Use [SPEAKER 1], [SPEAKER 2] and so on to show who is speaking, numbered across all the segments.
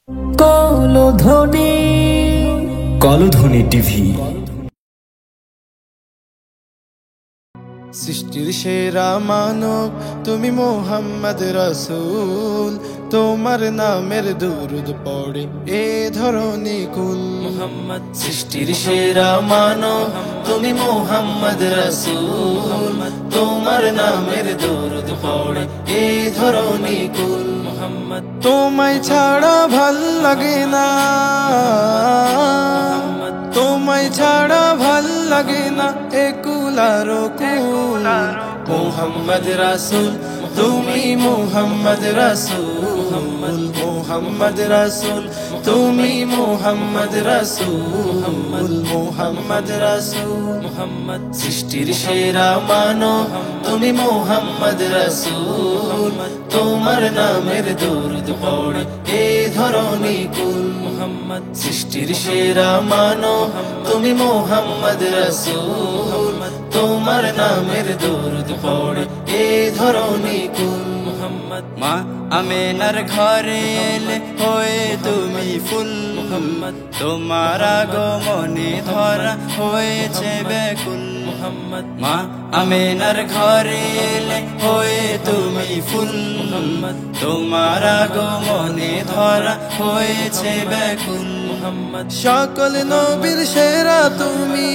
[SPEAKER 1] কলধ্বনি কলধ্বনি TV.
[SPEAKER 2] সৃষ্টির সেরা মানব তুমি মোহাম্মদ রাসূল, তোমার নামের দুরুদ পড়ে এ ধরনী কুল। মোহাম্মদ সৃষ্টির সেরা মানব তুমি মোহাম্মদ রাসূল, তোমার নামের দুরুদ পড়ে এ ধরনী কুল। মোহাম্মদ তোমায় ছাড়া ভাল লাগে না, তোমায় ছাড়া ভাল লাগে না একুলারো কুল। মোহাম্মদ রাসূল তুমি মোহাম্মদ রাসূল, মোহাম্মদ রাসূল তুমি মোহাম্মদ রাসূল, মোহাম্মদ রাসূল। মোহাম্মদ সৃষ্টির সেরা মানব তুমি মোহাম্মদ রাসূল, তোমার নামের দুরুদ পড়ে এ ধরনী কুল। মোহাম্মদ সৃষ্টির সেরা মানব তুমি মোহাম্মদ রাসূল, তোমার নামের দুরুদ পড়ে এ ধরনী কুল। মোহাম্মদ মা আমেনার ঘরে এলে হয়ে তুমি ফুল। মোহাম্মদ তোমার আগমনে ধরা হয়েছে ব্যাকুল। মোহাম্মদ মা আমেনার ঘরে এলে হয়ে তুমি ফুল। মোহাম্মদ তোমার আগমনে ধরা হয়েছে ব্যাকুল। মোহাম্মদ সকল নবীর সেরা তুমি,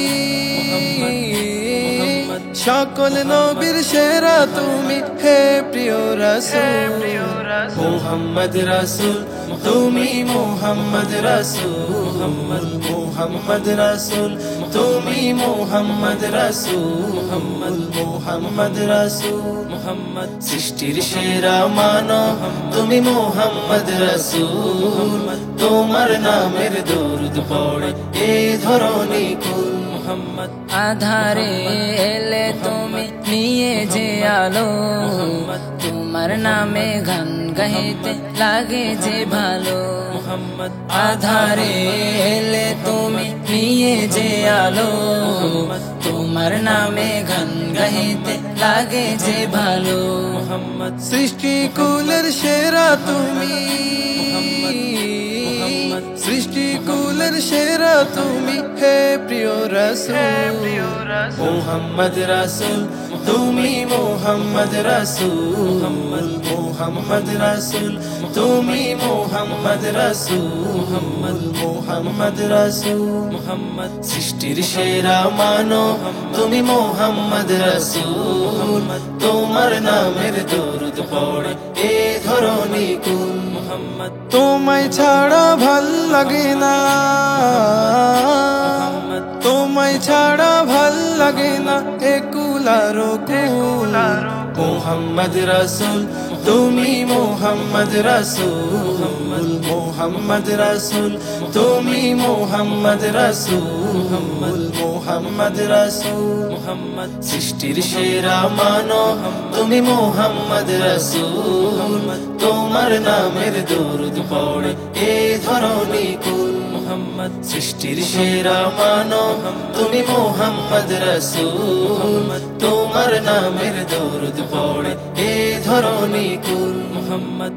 [SPEAKER 2] সকল নবীর সেরা তুমি হে প্রিয় রাসূল। মোহাম্মদ রাসূল তুমি মোহাম্মদ রাসূল, মোহাম্মদ রাসূল তুমি মোহাম্মদ রাসূল, মোহাম্মদ রাসূল। মোহাম্মদ সৃষ্টির সেরা মানব তুমি মোহাম্মদ রাসূল, তোমার নামের দুরুদ পড়ে এ ধরনী কুল। মোহাম্মদ
[SPEAKER 3] আধারে এলে তুমি নিয়ে যে আলো, তোমার নামে গান গাইতে লাগে যে ভালো।
[SPEAKER 2] মোহাম্মদ
[SPEAKER 3] আধারে এলে তুমি নিয়ে যে আলো, তোমার নামে গান গাইতে লাগে যে ভালো।
[SPEAKER 2] মোহাম্মদ সৃষ্টি কুলের সেরা তুমি, সৃষ্টি কুলের সেরা তুমি হে প্রিয় রাসূল। মোহাম্মদ রাসূল তুমি মোহাম্মদ রাসূল, মোহাম্মদ রাসূল তুমি মোহাম্মদ রাসূল, মোহাম্মদ রাসূল। মোহাম্মদ সৃষ্টির সেরা মানব তুমি মোহাম্মদ রাসূল, তোমার নামের দুরুদ পড়ে এ ধরনী কুল। মোহাম্মদ তোমায় ছাড়া ভাল লাগে না, তোমায় ছাড়া ভাল লাগে না একুলারো কুল। মোহাম্মদ রাসূল তুমি মোহাম্মদ রাসূল, মোহাম্মদ রাসূল তুমি মোহাম্মদ রাসূল, মোহাম্মদ রাসূল। মোহাম্মদ সৃষ্টির সেরা মানব তুমি মোহাম্মদ রাসূল, তোমার নামের দুরুদ পড়ে এ ধরনী কুল। মোহাম্মদ সৃষ্টির সেরা মানব তুমি মোহাম্মদ রাসূল, তোমার নামের দুরুদ পড়ে এ ধরনী কুল। মোহাম্মদ